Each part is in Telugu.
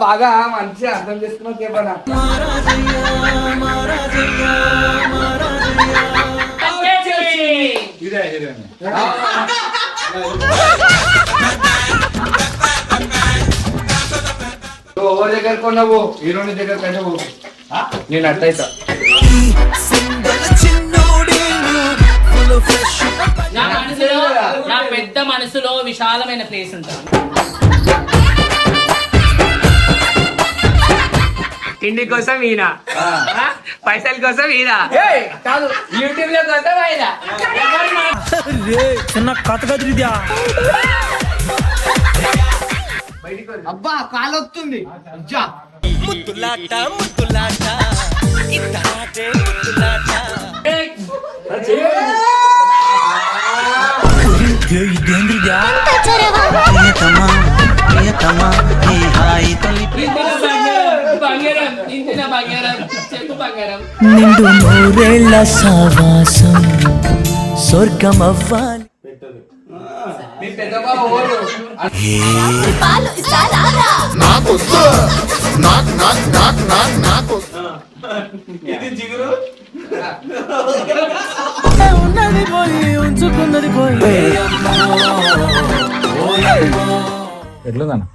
బాగా మంచిగా అర్థం చేసుకున్నావు కేపనా. ఇదే హీరోయిన్. ఎవరి దగ్గర కొన్నావు? హీరోని దగ్గర కంటే నేను అట్టయితా. నా పెద్ద మనసులో విశాలమైన ప్లేస్ ఉంటుంది. తిండి కోసం ఈయన, పైసల కోసం ఈయన కాదు, యూట్యూబ్ లో కోసం ఆయన. చిన్న కథ కదిరిద్యా. అబ్బా కాలు వస్తుంది. ముద్దులాట ముద్దులాట ఇద్దరాటే ముద్దులాట. ఇదేంద్రియా నిండు నూరేళ్ల సావాసం స్వర్గం అవ్వాలి. ఉన్నది పోయి ఉంచుకున్నది పోయి. ఎట్లుందన్న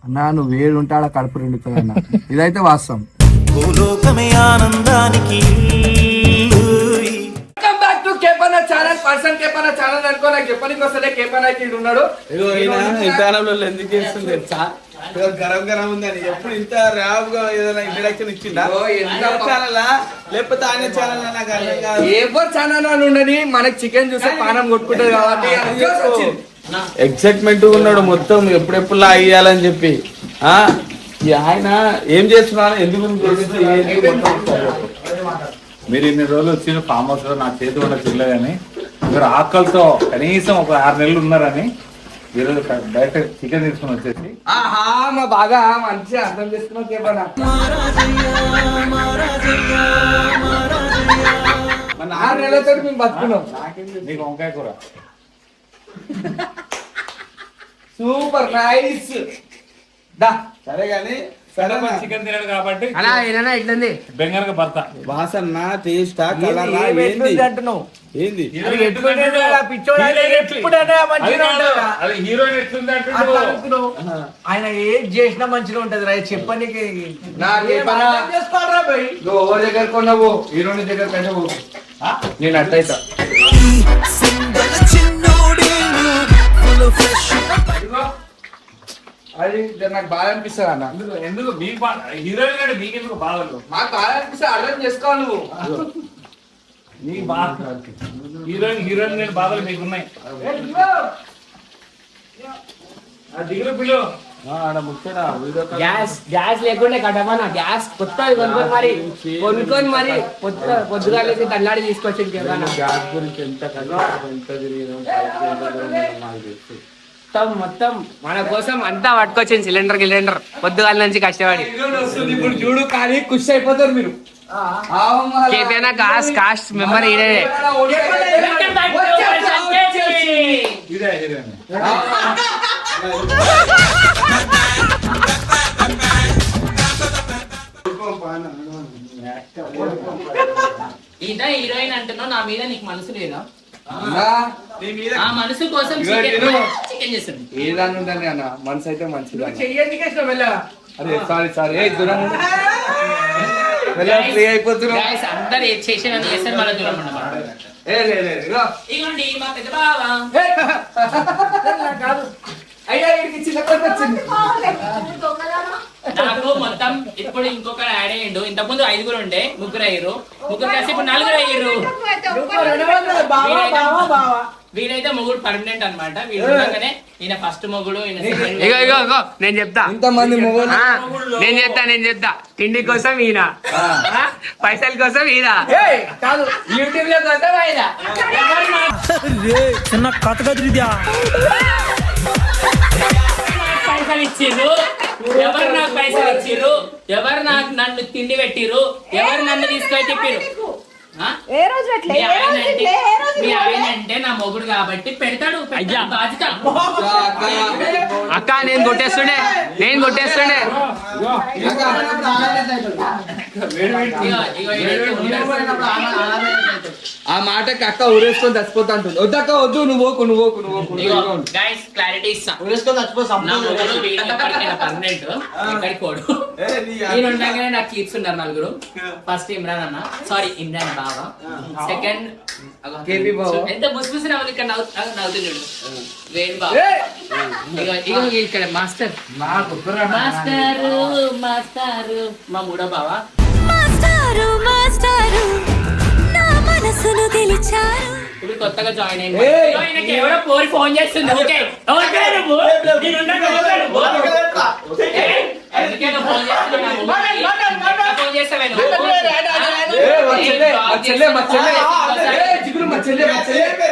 అన్నా నువ్వు వేడు ఉంటాడా కడుపు నిండుతుంది అన్న. ఇదైతే వాస్తవం. భూలోకమే ఆనందానికి. Welcome back to Kepanna channel. Person Kepanna channel అనుకో. నాకు చెప్పడానికి వస్తలే కేపన్నా అయితే ఉన్నాడు. ఎందుకు చేస్తుంది తెలుసా? గరం గరం ఉందని ఎప్పుడు ఇంత ర్యాప్ గా ఏదైనా ఇంట్రడక్షన్ ఇచ్చిందా? లేకపోతే ఆయన ఛానల్ నాకు అర్థం కాదు. ఎవరు ఛానల్ అని ఉండని మనకి చికెన్ చూస్తే పానం కొట్టుకుంటది కాబట్టి ఎక్సైట్మెంట్ ఉన్నాడు మొత్తం ఎప్పుడెప్పుడు అయ్యాలని చెప్పి. ఆయన ఏం చేస్తున్నాను, ఎందుకు మీరు ఇన్ని రోజులు వచ్చిన ఫామ్ హౌస్ లో నా చేతి వల్ల తినలేదని, మీరు ఆకలితో కనీసం ఒక 6 నెలలు ఉన్నారని ఈరోజు బయట చికెన్ తీసుకుని వచ్చేసి ఆహా మా బాగా మంచిగా అర్థం చేసుకున్నావు కేపన్నా. 6 నెలలతో మేము బతుకున్నాం. నీకు వంకాయ కూర సూపర్ నైస్. దా సరే గాని చికెన్ తినడు కాబట్టి అలా ఏనా ఇట్లంది బెంగర్గా భర్త వాసన టేస్ట్ కలర్ అంటున్నావు. ఏంది హీరోయిన్ ఎట్లుంది అంటున్నావు. ఆయన ఏం చేసినా మంచిగా ఉంటది రా. చెప్పనికి ఎవరి దగ్గర కొన్నావు? హీరోని దగ్గర కంటే నేను అట్టయితా. అది నాకు బాగా అనిపిస్తుంది అన్న. ఎందుకు మీకు హీరోయిన్ అంటే మీకు ఎందుకు బాధలు? మాకు బాగా అనిపిస్తుంది. అర్థం చేసుకోవాలి నువ్వు. నీకు బాధ హీరోయిన్ నేను బాధలు మీకున్నాయి. దిగులు పిలు గ్యాస్ లేకుండా కట్టమన్నా. గ్యాస్ కొత్తది కొనుక్కొని మరి పొద్దుగా తల్లాడి తీసుకొచ్చింది కేపన్నా. గ్యాస్ గురించి ఎంత తిరిగినాం మొత్తం మన కోసం అంతా పట్టుకొచ్చింది. సిలిండర్ పొద్దుగాల నుంచి కష్టపడి. ఇప్పుడు చూడు కానీ ఖుషి అయిపోతారు మీరు. కేపన్నా కాస్ట్ మెంబర్ ఇదే హీరోయిన్. ఇదా హీరోయిన్ అంటున్నావు, నా మీద నీకు మనసు లేదా? ఆ మనసు కోసం చికెన్ చేస్తుంది. ఏదాన్ని ఉందండి అన్న, మనసు అయితే మంచిది. అరే సారీ ఏ దూరం ఫ్రీ అయిపోతున్నావు. అందరు చేసేవన్నీ చేస్తారు, మన దూరం ఉండమన్నారు. ఇగోండి మా పెద్ద బావ. నాకు మొత్తం ఇప్పుడు ఇంకొకరు యాడ్ అయ్యిండు. ఇంతకుముందు 5 ఉండే, 3 అయ్యారు. 3 కలిసి ఇప్పుడు 4 అయ్యారు. వీడైతే మొగుడు పర్మనెంట్ అనమాట. వీళ్ళగానే ఈయన ఫస్ట్ మొగుడు. నేను చెప్తా ఇంతమంది మొగుడు. నేను చెప్తా తిండి కోసం ఈయన, పైసల కోసం ఈయన కాదు, యూట్యూబ్ లో కోసం ఆయన. చిన్న కథ కదిరిద్యా. పైసలు ఇచ్చిర్రు, ఎవరు నాకు పైసలు ఇచ్చిర్రు, ఎవరు నాకు నన్ను తిండి పెట్టిర్రు, ఎవరు నన్ను తీసుకొని చెప్పిర్రు. ఆ? ఏ రోజు పెట్టలే? మీ ఏ ఆయన రోజు అంటే- తినలే? ఏ రోజు మీ తినలే? ఆయన అంటే నా మొగుడు కాబట్టి పెడతాడు బాధ్యత. అక్క నేను కొట్టేస్తుండే ఇగో, ఇగో ఏదైతే ఉందో, ఆ మాటకి అక్క ఊరేసుకొని చచ్చిపోతా అంటుంది. వద్దక్క వద్దు, నువ్వు ఇగో గైస్ క్లారిటీ ఇస్తా. నా మొగుడు వీడు ఎప్పటికైనా పర్మనెంట్, ఎక్కడికి పోడు. నేను ఉండగానే నాకు కీప్స్ ఉన్నారు నలుగురు. ఫస్ట్ ఇమ్రాన్ అన్న, సారీ ఇమ్రాన్ బావ. సెకండ్ కేపీ బావ. ఎంత బుస్ నవ్వులు ఇక్కడ నవ్వుతున్నాడు వేణు బావ. ఇగో ఇక్కడ మాస్టర్ మాస్టర్ మా మూడో బావ. మాస్టారు మాస్టారు నా మనసును గెలిచారు. ఇప్పుడు కొత్తగా జాయిన్ అయింది. ఆయనకి ఎవరో పోరి ఫోన్ చేస్తుంది. ఓకే ఎవరికైనా నువ్వు? నేను ఉన్నాను, ఎవరికైనా నువ్వు? ఏయ్, ఎందుకైనా ఫోన్ చేస్తున్నావు నా మొగుడికి? ఎట్లా ఫోన్ చేస్తావే నువ్వు?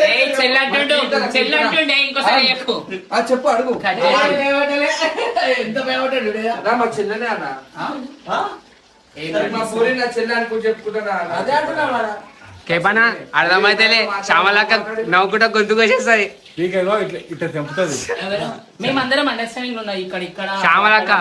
ఏయ్, చెల్లి అంటుండు ఇంకోసారి చెప్పు. చెప్పు అడుగు. కట్ చేసి. అన్నా, మా చెల్లెనే అన్న. ఏం మా పూరి నా చెల్లె అనుకుని చెప్పుకుంటున్నా అన్న. కేపనా అర్థమైతేలే శ్యామలక్క నవ్వుకుంటా గొంతు కోసేస్తుంది. టీకేగో ఇట్లా ఇట్లా తెంపుతుంది. ఎవరు? మేమందరం అండర్స్టాండింగ్ ఉన్నాం. ఇక్కడ శ్యామలక్క.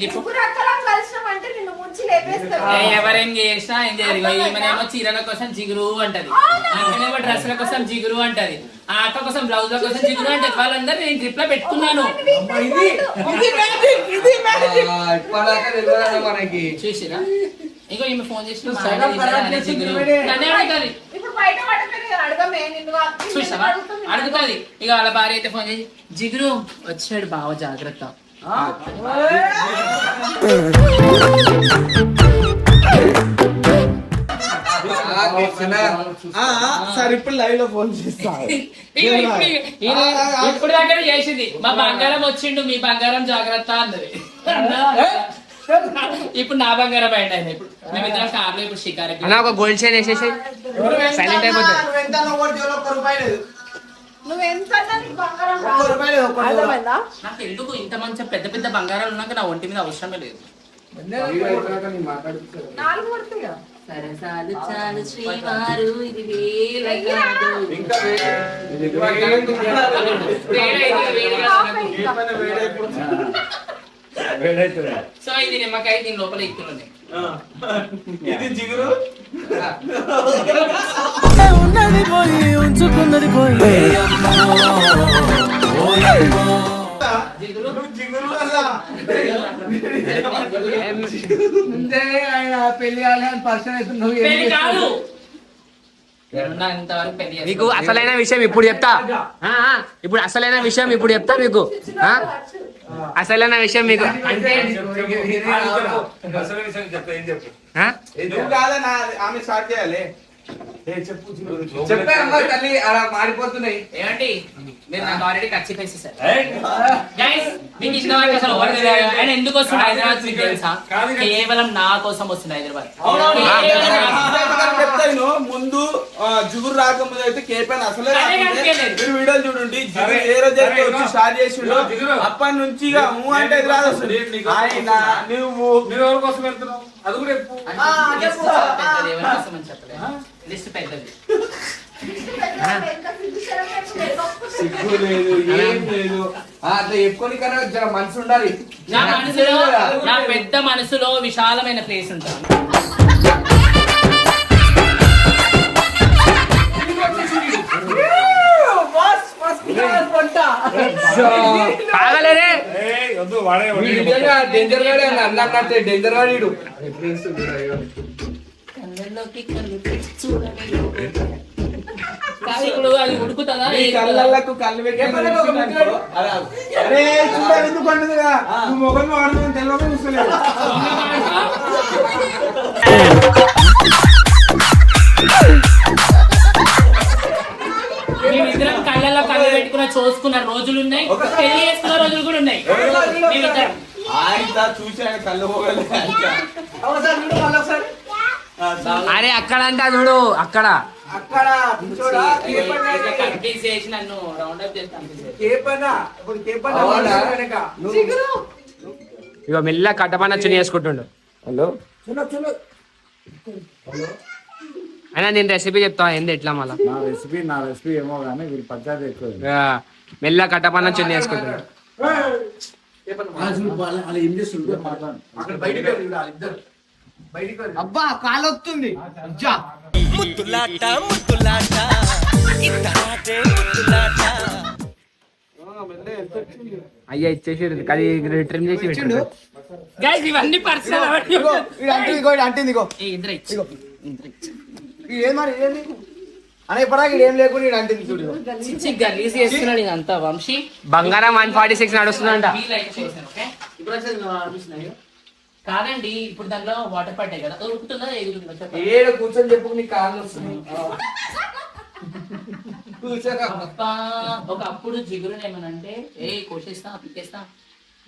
ఇప్పుడు అక్కలం కలిసినామంటే నిన్ను ముంచి లేపేస్తాడు. ఎవరేం చేసినా ఏం చేయరు. ఈమెనేమో చీరల కోసం జిగురు అంటది, అక్కనేమో డ్రెస్ల కోసం జిగురు అంటది, ఆ అక్క కోసం బ్లౌజ్ల కోసం జిగురు అంటది. వాళ్ళందరూ నేను గ్రిప్ లో పెట్టుకున్నాను. ఇప్పటిదాకా తెలియదు మనకి. చూసిరా ఇంకో ఈమె ఫోన్ చేసి జిగురు నన్నే అడగాలి. ఇప్పుడు బయట పడకపోయినా అడగమే నిన్ను. చూసావా అడుగుతుంది. ఇక వాళ్ళ భార్య అయితే ఫోన్ చేసి జిగురు వచ్చాడు బావ జాగ్రత్త. సార్ ఇప్పుడు లైవ్ లో ఫోన్ చేస్తా. ఇప్పుడు దగ్గర చేసింది మా బంగారం వచ్చిండు, మీ బంగారం జాగ్రత్త అన్నది. ఇప్పుడు నా బంగారం బయట అయింది. ఇప్పుడు మేమిద్దరం కార్లో ఇప్పుడు షికారకి అన్న ఒక గోల్డ్ చైన్ వేసేసి సైలెంట్ అయిపోతుంది. నువ్వెంత నీకు బంగారం రాదు. అర్థమైందా? నాకు ఎందుకు ఇంత మంచి పెద్ద పెద్ద బంగారాలు ఉన్నాక నా ఒంటి మీద అవసరమే లేదు. నాలుగు పడుతుంది కదా. సరసాలు చాలు శ్రీవారు ఇది వేల కాదు. సో ఇది నిమ్మకాయ, దీని లోపల ఇక్కులు ఇది జిగురు. ఉన్నది పోయి ఉంచుకున్నది పోయి జిగురు అలా పెళ్లి కాలని పర్సన్ అయితే నువ్వు పెళ్లి కాదు. ఇంతవరకు పెళ్లి మీకు చేసుకో. అసలైన విషయం ఇప్పుడు చెప్తా. ఇప్పుడు అసలైన విషయం ఇప్పుడు చెప్తా మీకు. అసలైన విషయం మీకు అంటే నువ్వు కాదన్నా ఆమె స్టార్ట్ చేయాలి. చెప్పే అమ్మ తల్లి అలా మారిపోతున్నాయి. ఏమండి మీరు నాకు ఆల్రెడీ ఖర్చు వేసేసారు. గైస్ మీకు ఇంతవరకు అసలు ఎవరు తెలియదు. ఆయన ఎందుకు వస్తుంది హైదరాబాద్ మీకు తెలుసా? కేవలం నా కోసం వస్తుంది హైదరాబాద్. చెప్తాను ముందు జిగురు రాకముందు అయితే కేపీఎన్ అసలే మీరు వీడియోలు చూడండి. జిగురు ఏ రోజు అయితే వచ్చి స్టార్ట్ చేసిండు అప్పటి నుంచి ఇక ఊ అంటే ఇది రాదు అసలు. ఆయన నువ్వు ఎవరి కోసం వెళ్తున్నావు అది కూడా చెప్పు. ఎవరి కోసం అని చెప్పలేదు. లిస్ట్ పెద్దది. సిగ్గు లేదు, ఏం లేదు. అట్లా చెప్పుకొని కన్నా జర మనసు ఉండాలి. నా మనసులో నా పెద్ద మనసులో విశాలమైన ప్లేస్ ఉంటుంది. కాగలేరే. డేంజర్ గాడే అన్నట్టే డేంజర్ గాడు. కళ్ళల్లోకి కళ్ళు పెట్టి చూడలేదు. కాదు ఇప్పుడు అది ఉడుకుతుందా? ఈ కళ్ళకు కళ్ళు పెట్టి అరే చూడాలి ఎందుకు అంటుందిగా నువ్వు మొగలు వాడుతుంది తెలియక చూస్తలేదు. మేమిద్దరం కళ్ళల్లో కళ్ళు పెట్టుకున్న చూసుకున్న రోజులు ఉన్నాయి, పెళ్లి చేసుకున్న రోజులు కూడా ఉన్నాయి. మేమిద్దరం ఆయన చూసి ఆయన కళ్ళు మొగలు అరే అక్కడ అంటే చూడు అక్కడ అక్కడ చూడా, కేపన్నా ఇట్లా కన్ఫ్యూజ్ చేసి నన్ను రౌండ్ అప్ చేసి కన్ఫ్యూజ్ చేసి కేపన్నా, ఇప్పుడు కేపన్నా అవునా? వెనక. ఇక మెల్ల కట్టపన్న చుని వేసుకుంటుండు. హలో అయినా నేను రెసిపీ చెప్తా ఏంది ఎట్లా మళ్ళా. నా రెసిపీ ఏమో కానీ వీళ్ళు పచ్చడి ఎక్కువ. మెల్ల కట్టపన్న చుని వేసుకుంటుండు. అక్కడ బయటికి వెళ్ళి చూడాలి, ఇద్దరు బయటికి వెళ్ళి. అబ్బా కాలు వస్తుంది ముద్దులాట ముద్దులాట ఇతనాటే ముద్దులాట. అయ్యా ఇచ్చేసి అది రిటర్న్ చేసి పెట్టిండు. గైస్ ఇవన్నీ పర్సనల్ అంటుంది ఇగో ఇద్దరు ఇచ్చి ఏం మరి ఏంది అని ఇప్పటిదాకా ఏం లేకుండా అంటుంది చూడు చిచ్చి గలీజ్ చేస్తున్నాడు ఇదంతా వంశీ. బంగారం 146 నడుస్తుందంట. వీలైతే చేశాను, ఓకే? ఇప్పుడు వచ్చేది అనిపిస్తున్నాయి. కాదండి ఇప్పుడు దాంట్లో వాటర్ పట్టాయి కదా, ఉరుకుతుందా ఎగురుతుందా చెప్పండి. ఏడు కూర్చొని చెప్పు, నీ కాళ్ళు వస్తున్నాయి. కూర్చోగా. అబ్బా, ఒకప్పుడు జిగురుని ఏమనంటే ఏ కోసేస్తా పిక్కేస్తా,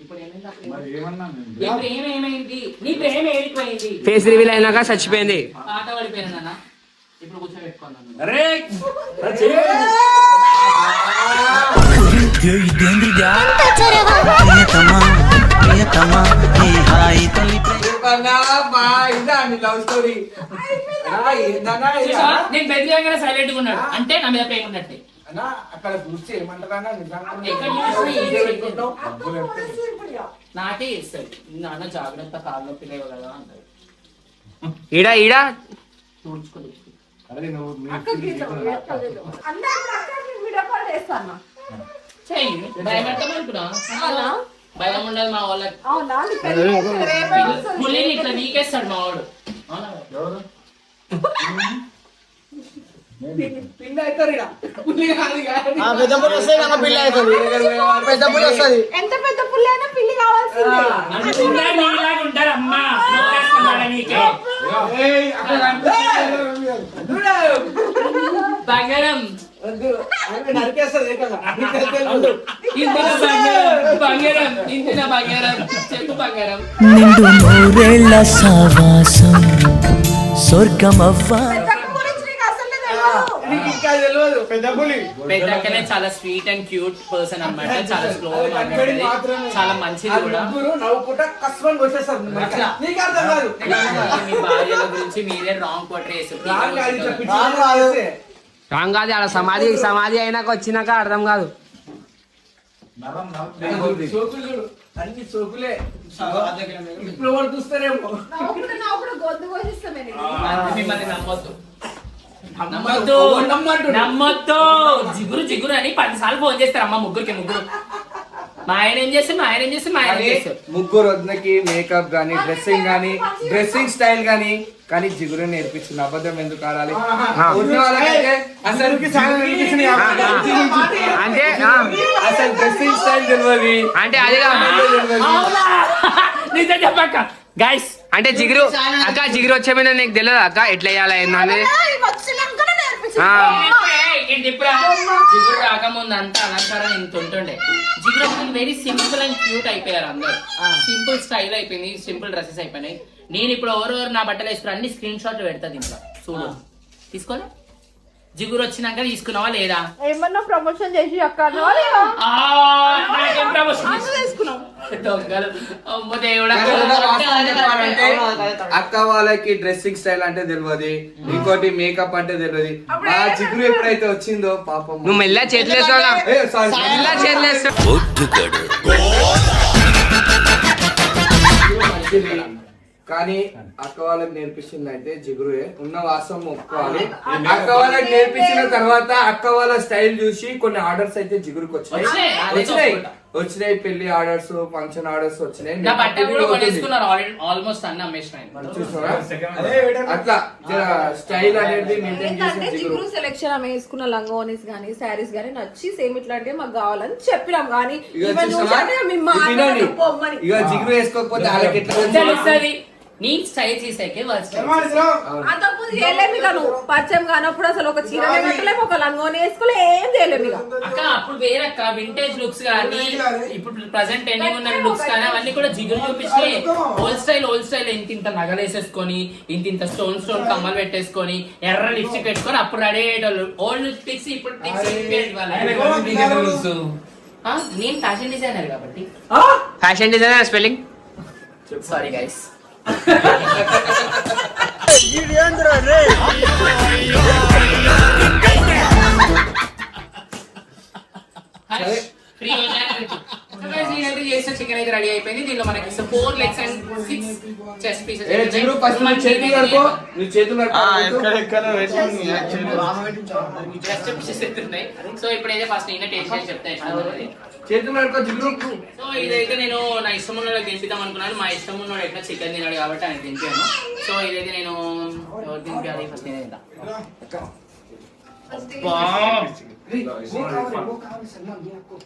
ఇప్పుడు ఏమైంది? అప్పుడు మరి ఏమన్నా నేను? నీ ప్రేమ ఏమైంది? నీ ప్రేమ ఏడిపోయింది? ఫేస్ రివీల్ అయినాక చచ్చిపోయింది. పాట పడిపోయింది నాన్న, ఇప్పుడు కూర్చోబెట్టుకున్నాను. అరే ఇదేంద్రిగా ప్రియతమా ప్రియతమా ఈ హాయి తొలి కేపన్నా, మా ఇదా నీ లవ్ స్టోరీ. చూసావా? నేను బెదిరంగానే సైలెంట్ గా ఉన్నాడు అంటే నా మీద ప్రేమ ఉన్నట్టే. అక్కడ చూస్తే ఏమంటారా ఎక్కడ చూసినా ఏం చేయలేదు. నాకే ఇస్తాడు, నాన్న జాగ్రత్త కాళ్ళు నొప్పి లేవు కదా అంటాడు. ఈడా ఈడా చూడ్చుకోలేదు. అరే నువ్వు వీడియో కాల్ చేస్తాను. చెయ్యి, భయం పెట్టమనుకున్నా. భయం ఉండదు మా వాళ్ళకి. అవునా? నీ పెళ్లి రేపే వస్తుంది. పులిని ఇట్లా వీకేస్తాడు మా వాడు. అవునా? పిల్ల అవుతారు ఇక. పులి కాదు ఇక. పెద్ద పులి వస్తే కదా పిల్ల అవుతుంది పెద్ద పులి వస్తుంది ఎంత పెద్ద పుల్లి అయినా పిల్లి కావాల్సిందే. అనుకున్నా నీలాగా ఉంటారు అమ్మా. నోరేస్తున్నాడా నీకే? ఏయ్, అక్కడ బంగారం నరికేస్తుంది కదా. ఇంటిన బంగారం, బంగారం ఇంటిన బంగారం, చెప్పు బంగారం. నిండు నూరేళ్ల సావాసం స్వర్గమవ్వా. పెద్ద గురించి నీకు అసలే తెలియదు. నీకు ఇంకా తెలియదు పెద్ద పులి. పెద్దక్కనే చాలా స్వీట్ అండ్ క్యూట్ పర్సన్ అన్నమాట. చాలా స్లో కనపడి మాత్రమే. చాలా మంచిది ఆ కూడా. ముగ్గురు నవ్వుకుంటా కష్టమని వచ్చేస్తారు. అట్లా. నీకు అర్థం కాదు. మీ భార్యల గురించి మీరే రాంగ్ పోర్ట్రేస్. రాంగ్ కాదు, ఇట్లా పిచ్చి రాంగ్ కాదు. చేస్తే. రాంగ్ కాదు. అలా సమాధి అయినాక వచ్చినాక అర్థం కాదు. సోకులు చూడు, అన్ని సోకులే. ఇప్పుడు ఎవరు చూస్తారేమో. నవ్వుకుంటూ గొంతు పోషిస్తామే నీకు. మిమ్మల్ని నమ్మొద్దు, నమ్మద్దు, నమ్మద్దు. నమ్మొద్దు. జిగురు జిగురు అని 10 సార్లు ఫోన్ చేస్తారు అమ్మ ముగ్గురికి ముగ్గురు. మా ఆయన ఏం చేస్తారు, మా ఆయన ఏం చేస్తారు, మా ఆయన ఏం చేస్తారు. ముగ్గురు వద్దకి మేకప్ గానీ, డ్రెస్సింగ్ గానీ, డ్రెస్సింగ్ స్టైల్ గానీ, కానీ జిగురు నేర్పించింది. అబద్ధం ఎందుకు ఆడాలి? ఉన్న వాళ్ళకైతే అసలు అంటే అసలు డ్రెస్సింగ్ స్టైల్ తెలియదు. అంటే అదిగా అవునా? నిజం చెప్పక్క గైస్. అంటే జిగురు అక్క జిగురు వచ్చే మీద నీకు తెలియదు అక్క ఎట్లా వేయాలి ఏందని. ఇవి వచ్చినాకనే నేర్పించింది. జిగురు రాకముందు అంతా అలంకారం ఇంత ఉంటుండే. జిగురు వెరీ సింపుల్ అండ్ క్యూట్ అయిపోయారు అందరు. సింపుల్ స్టైల్ అయిపోయింది, సింపుల్ డ్రెస్సెస్ అయిపోయినాయి. నేను ఇప్పుడు ఎవరు నా బట్టలు వేసుకుని అన్ని స్క్రీన్ షాట్లు పెడతా దీంట్లో చూడు. తీసుకోలే? జిగురు వచ్చినాక తీసుకున్నావా లేదా? ఏమన్నా ప్రమోషన్ చేసి అక్క నాకేం ప్రమోషన్ తీసుకున్నాం. దొంగలు. అమ్మో దేవుడా. అక్క వాళ్ళకి డ్రెస్సింగ్ స్టైల్ అంటే తెలియదు, ఇంకోటి మేకప్ అంటే తెలియదు. ఆ జిగురు ఎప్పుడైతే వచ్చిందో పాపం. నువ్వు మెల్ల చేతులు వేసుకోవాలా, మెల్ల చేతులు వేసుకో. కానీ అక్క వాళ్ళకి నేర్పించింది అయితే జిగురుయే. ఉన్న వాసం ఒప్పుకోవాలి. అక్క వాళ్ళకి నేర్పించిన తర్వాత అక్క వాళ్ళ స్టైల్ చూసి కొన్ని ఆర్డర్స్ అయితే జిగురుకి వచ్చినాయి. పెళ్లి ఆర్డర్స్, ఫంక్షన్ ఆర్డర్స్ వచ్చినాయి. నా బట్టలు కూడా కొనేసుకున్నారు ఆల్మోస్ట్ అన్ని అమ్మేసినాయి. చూసారా? అట్లా స్టైల్ అనేది మెయింటైన్ ఏంటంటే చేసిన జిగురు. జిగురు సెలెక్షన్ ఆమె వేసుకున్న లంగోనీస్ గానీ శారీస్ గానీ నచ్చి సేమ్ ఇట్లాంటివి మాకు కావాలని చెప్పినాం. కానీ ఇక చూసావా? మేము వినండి. ఇక జిగురు వేసుకోకపోతే వాళ్ళకి ఎట్లా తెలుస్తుంది. నీ స్టైల్ చేసాకే వాళ్ళ స్టైల్ అంతకుముందు చేయలేము ఇక నువ్వు పరిచయం కానప్పుడు అసలు ఒక చీర కట్టలేము ఒక లంగోని వేసుకోలే ఏం చేయలేము ఇక అక్క అప్పుడు వేరే అక్క వింటేజ్ లుక్స్ కానీ ఇప్పుడు ప్రెసెంట్ ట్రెండింగ్ ఉన్న లుక్స్ కానీ అవన్నీ కూడా జిగురు చూపించి ఓల్డ్ స్టైల్ ఇంత నగలేసేసుకొని ఇంత స్టోన్ కమ్మలు పెట్టేసుకొని ఎర్ర లిప్స్టిక్ పెట్టుకొని అప్పుడు రెడీ అయ్యేటోళ్ళు ఓల్డ్ లిప్స్టిక్స్ ఇప్పుడు నేను ఫ్యాషన్ డిజైనర్ కాబట్టి fashion designer spelling sorry guys free నేనైతే చేసిన చికెన్ అయితే రెడీ అయిపోయింది. దీనిలో మనకి 4 లెగ్స్ అండ్ 6 చెస్ట్ పీసెస్ జిగురు ఫస్ట్ నువ్వు చేతులు కడుకో, నువ్వు చేతులు ఎక్కడెక్కడ పెట్టింది చెస్ట్ పీసెస్ అయితే ఉన్నాయి. సో ఇప్పుడైతే ఫస్ట్ నేనే టేస్ట్ చేసి చెప్తాను. చేతులు కడుకో జిగురు. సో ఇదైతే నేను నా ఇష్టం ఉన్న వాళ్ళకి తినిపిద్దాం అనుకున్నాను. మా ఇష్టం ఉన్నవాడు ఎట్లా చికెన్ తినాడు కాబట్టి ఆయన తినిపాను. సో ఇదైతే నేను ఎవరు తినిపించాలి ఫస్ట్ నేనే తింటా.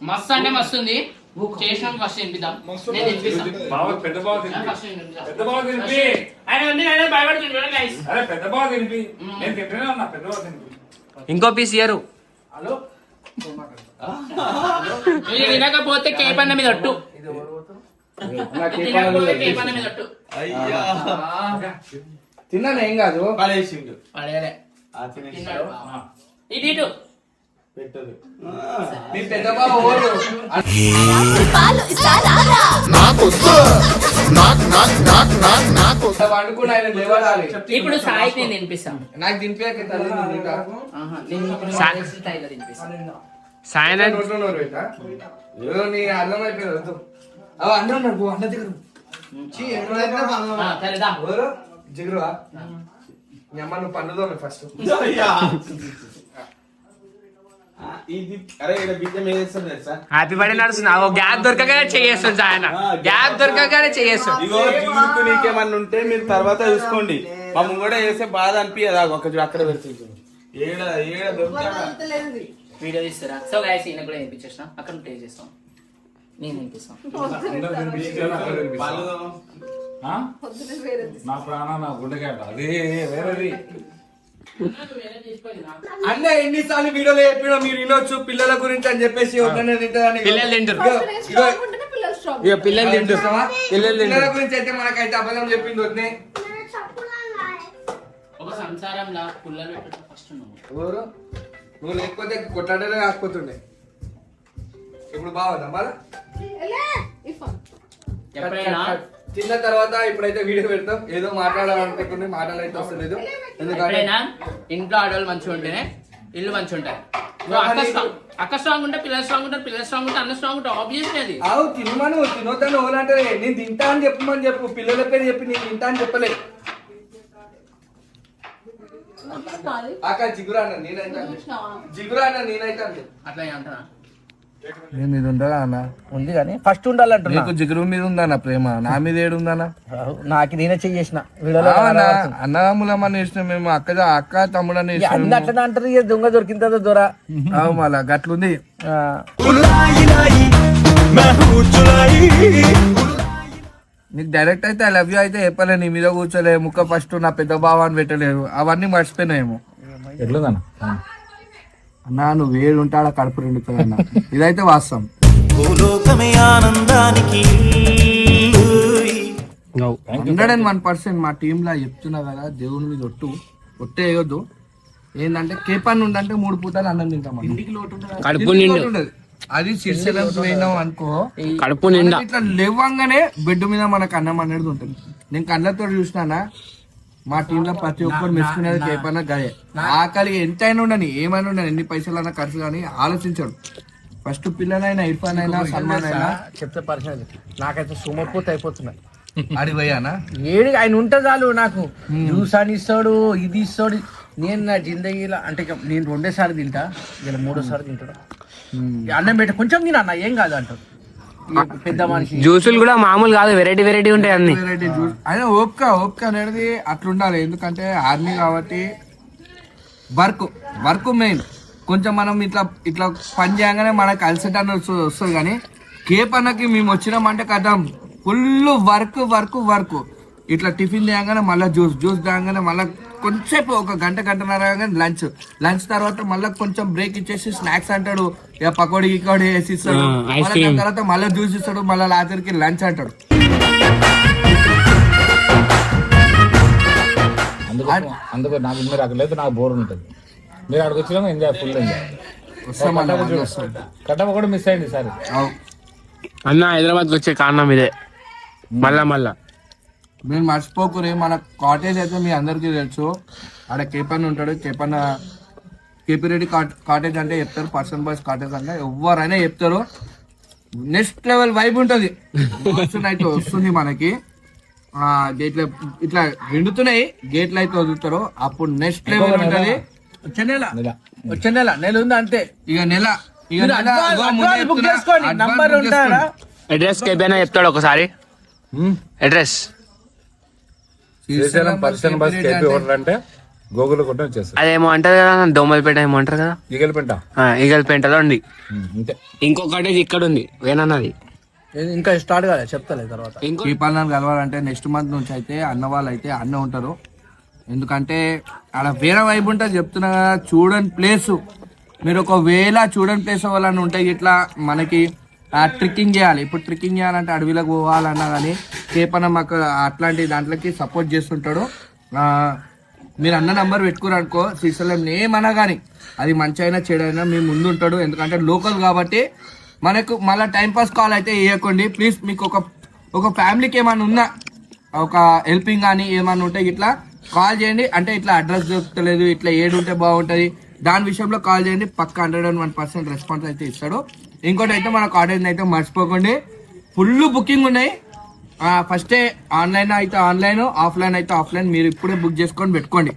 మస్తు అంటే మస్తు ఉంది. చేసిన ఫస్ట్ తినిపిద్దాం. నేను తినిపిస్తాను. పెద్ద బావ తినిపి. పెద్ద బావ తినిపి. ఆయన ఉంది ఆయన భయపడుతుంది గైస్. అరే పెద్ద బావ తినిపి. నేను తింటూనే ఉన్నా, పెద్ద బావ తినిపి. ఇంకో పీస్ ఇయ్యరు. ఇది తినకపోతే కేపన్న మీద ఒట్టు. తినకపోతే కేపన్న మీద ఒట్టు. అయ్యా తిన్నాను ఏం కాదు. పడేసిండు పడేలే. తినేసి తిన్నాడు. ఇది ఇటు. పెట్టదు. మీ పెద్ద బావ ఓరు వండుకుని ఆయన లేవాలి. ఇప్పుడు సాయికి నేను తినిపిస్తాను. నాకు దింపాక తల్లి తింటా. స్టైల్లో తినిపిస్తాను. సాయన నోట్లో నోరు పెట్టా. ఏదో నీ అన్నం అయిపోయింది వద్దు. అవ అన్నం ఉన్నాడు పో, అన్న దగ్గర సరేదా ఎవరు జిగురువా మీ అమ్మ నువ్వు పండుదో ఫస్ట్. అయ్యా. ఇది అరే ఇక్కడ బియ్యం వేస్తుంది తెలుసా? హ్యాపీ బర్త్డే నడుస్తుంది. ఓ గ్యాప్ దొరకగానే చేయేస్తుంది ఆయన. గ్యాప్ దొరకగానే చేయేస్తుంది. ఇగో జిగురుకు నీకేమన్నా ఉంటే మీరు తర్వాత చూసుకోండి. మా ముంగడ వేసే బాధ అనిపించదు. ఒక అక్కడ పెడుతుంది. ఏడ ఏడ దొరుకుతాడా? వీడియో తీస్తారా? సో గైస్ ఈయన కూడా తినిపించేసిన. అక్కడ ప్లే చేస్తాం. నేను తినిపిస్తాను. వాళ్ళు నా ప్రాణం నా గుండెకాయ అదే వేరేది. అన్న ఎన్నిసార్లు వీడియోలో చెప్పినా మీరు వినొచ్చు పిల్లల గురించి అని చెప్పేసి ఎవరినైనా తింటారని. పిల్లలు తింటారు. పిల్లలు స్ట్రాంగ్. ఇక పిల్లలు తింటారు. పిల్లల గురించి అయితే మనకైతే అబద్ధం చెప్పింది వద్దే. ఒక సంసారంలో పుల్లలు పెట్టడం ఫస్ట్ ఎవరు నువ్వు లేకపోతే కొట్లాడలే కాకపోతుండే. ఇప్పుడు బాగుందా మళ్ళా ఎప్పుడైనా తిన్న తర్వాత ఇప్పుడైతే వీడియో పెడతాం. ఏదో మాట్లాడాలనుకుంటుంది, మాటలు అయితే వస్తలేదు. ఎందుకంటే ఎప్పుడైనా ఇంట్లో ఆడవాళ్ళు మంచిగా ఉంటేనే ఇల్లు మంచిగా ఉంటాయి. అక్క స్ట్రాంగ్ ఉంటే పిల్లలు స్ట్రాంగ్ ఉంటారు, పిల్లలు స్ట్రాంగ్ ఉంటే అన్న స్ట్రాంగ్ ఉంటారు. ఆబ్వియస్లీ అది అవు తినమను తినొద్దని ఓలంటే నేను తింటా అని చెప్పమని చెప్పు. పిల్లల పేరు చెప్పి నేను తింటా అని చెప్పలేదు. అక్క జిగురా అన్న నేనైతే జిగురా అన్న నేనైతే అట్లా అంటారా? నీ మీద ఉండదా అన్న? ఉంది కానీ ఫస్ట్ ఉండాలంటున్నా. నీకు జిగురు మీద ఉందన్న ప్రేమ, నా మీద ఏడుందన్న? నాకు నేనే చేసిన వీడియోలో అన్నదమ్ములమని ఇష్టం మేము. అక్క తమ్ముడని ఇష్టం. అన్ని అట్లనే అంటారు. ఇక దొంగ దొరికిన తర్వాత దొర అవు మళ్ళా గట్లుంది. నీకు డైరెక్ట్ అయితే ఐ లవ్ యూ అయితే చెప్పలే, నీ మీద కూర్చోలే, ముక్క ఫస్ట్ నా పెద్ద బావ అని పెట్టలేరు. అవన్నీ మర్చిపోయినాయేమో. ఎట్లుందన్న? అన్నా నువ్వు వేడు ఉంటాడా కడుపు రెండుతుంది అన్న. ఇదైతే వాస్తవం. భూలోకమే ఆనందానికి 101% మా టీమ్ లా చెప్తున్నా కదా, దేవుని మీద ఒట్టే వేయొద్దు. ఏంటంటే కేపాన్ ఉండంటే 3 పూటలు అన్నం తింటాం. కడుపు నిండు ఉండదు. అది సిరిసిల్లకు పోయినాం అనుకో, కడుపు నిండా ఇట్లా లేవంగానే బెడ్ మీద మనకు అన్నం అనేది ఉంటుంది. నేను కళ్ళతో చూసినానా, మా టీమ్ లో ప్రతి ఒక్కరు మెచ్చుకునేది కేపన్నా గదే. ఆకలి ఎంతైనా ఉండని, ఏమైనా ఉండని, ఎన్ని పైసలైనా ఖర్చు కానీ ఆలోచించాడు. ఫస్ట్ పిల్లలైనా ఇర్ఫాన్ అయినా సల్మాన్ అయినా చెప్తే పరిచయం నాకైతే సుమపోతే అయిపోతున్నాయి. అడిగి పోయానా ఏడు ఆయన ఉంటే చాలు నాకు. జ్యూస్ అని ఇస్తాడు, ఇది ఇస్తాడు. నేను నా జిందగీలో అంటే ఇక నేను 2వ సారి తింటా, ఇలా 3వ సారి తింటాడు. అన్నం పెట్టి కొంచెం తిన అన్న ఏం కాదు అంటాడు. పెద్ద మనిషి జ్యూసులు కూడా మామూలు కాదు, వెరైటీ వెరైటీ ఉంటాయి అన్ని. వెరైటీ జ్యూస్ అయినా ఓపిక అనేది అట్లుండాలి. ఎందుకంటే ఆర్మీ కాబట్టి వర్క్ మెయిన్. కొంచెం మనం ఇట్లా ఇట్లా పని చేయగానే మనకు అలసట అనేది వస్తుంది. కానీ కేప్ అన్నకి మేము వచ్చినామంటే కథం ఫుల్ వర్క్. ఇట్లా టిఫిన్ చేయగానే మళ్ళీ జ్యూస్ తాగానే మళ్ళీ కొంచెంసేపు ఒక గంటన్నర లంచ్ తర్వాత మళ్ళీ కొంచెం బ్రేక్ ఇచ్చేసి స్నాక్స్ అంటాడు, ఇక పకోడీ గికోడీ వేసి ఇస్తాడు, మళ్ళీ దాని తర్వాత మళ్ళీ జ్యూస్ ఇస్తాడు, మళ్ళీ రాత్రికి లంచ్ అంటాడు. అందుకు నాకు మీరు అక్కడ లేదు, నాకు బోర్ ఉంటుంది. మీరు అక్కడికి వచ్చినా ఎంజాయ్, ఫుల్ ఎంజాయ్. కట్టమ కూడా మిస్ అయింది సార్. అన్న హైదరాబాద్కి వచ్చే కారణం ఇదే. మళ్ళా మీరు మర్చిపోకురే, మన కాటేజ్ అయితే మీ అందరికీ తెలుసు. ఆడ కేపన్ ఉంటాడు, కేపీ రెడ్డి కాటేజ్ అంటే చెప్తారు, పర్సన్ బాయ్స్ కాటేజ్ అంటే ఎవరైనా చెప్తారు. నెక్స్ట్ లెవెల్ వైబ్ ఉంటుంది. అయితే వస్తుంది మనకి గేట్లు ఇట్లా నిండుతున్నాయి, గేట్లు అయితే వదులుతారు, అప్పుడు నెక్స్ట్ లెవెల్ ఉంటుంది. వచ్చే నెల ఉంది అంతే. ఇక నెల బుక్ చేసుకోండి, నంబర్ ఉంటారా? అడ్రస్ కేపీనా చెప్తాడు ఒకసారి. Address Srisailam person bus KP hotel అంటే గూగుల్ కొట్ట వచ్చేస్తారు. అదేమో అంటారు కదా, దోమలపేట ఏమో అంటారు కదా, ఈగలపేట. ఈగలపేటలో ఉంది. అంతే. ఇంకొకటి ఇక్కడ ఉంది వేనన్నది, ఇంకా స్టార్ట్ కాలేదు, చెప్తాలే తర్వాత. కీపాలను కలవాలంటే నెక్స్ట్ మంత్ నుంచి అయితే అన్న వాళ్ళు అయితే అన్న ఉంటారు. ఎందుకంటే అలా వేరే వైపు ఉంటుంది చెప్తున్నా కదా. చూడని ప్లేస్ మీరు ఒకవేళ చూడని ప్లేస్ వాళ్ళని ఉంటాయి, ఇట్లా మనకి ట్రిక్కింగ్ చేయాలి. ఇప్పుడు ట్రిక్కింగ్ చేయాలంటే అడవిలోకి పోవాలన్నా కానీ కేపన్న మాకు అట్లాంటి దాంట్లోకి సపోర్ట్ చేస్తుంటాడు. మీరు అన్న నంబర్ పెట్టుకున్నారు అనుకో, శ్రీశైలం ఏమన్నా కానీ అది మంచి అయినా చెడు అయినా మీ ముందు ఉంటాడు. ఎందుకంటే లోకల్ కాబట్టి మనకు మళ్ళీ టైంపాస్ కాల్ అయితే వేయకండి ప్లీజ్. మీకు ఒక ఫ్యామిలీకి ఏమైనా ఉన్నా, ఒక హెల్పింగ్ కానీ ఏమైనా ఉంటే ఇట్లా కాల్ చేయండి. అంటే ఇట్లా అడ్రస్ దొరుకుతలేదు, ఇట్లా ఏడు ఉంటే బాగుంటుంది, దాని విషయంలో కాల్ చేయండి. పక్క 101% రెస్పాన్స్ అయితే ఇస్తాడు. ఇంకోటి అయితే మన కాటేజ్ అయితే మర్చిపోకండి, ఫుల్ బుకింగ్ ఉన్నాయి. ఫస్టే ఆన్లైన్ అయితే ఆన్లైన్, ఆఫ్లైన్ అయితే ఆఫ్లైన్. మీరు ఇప్పుడే బుక్ చేసుకొని పెట్టుకోండి.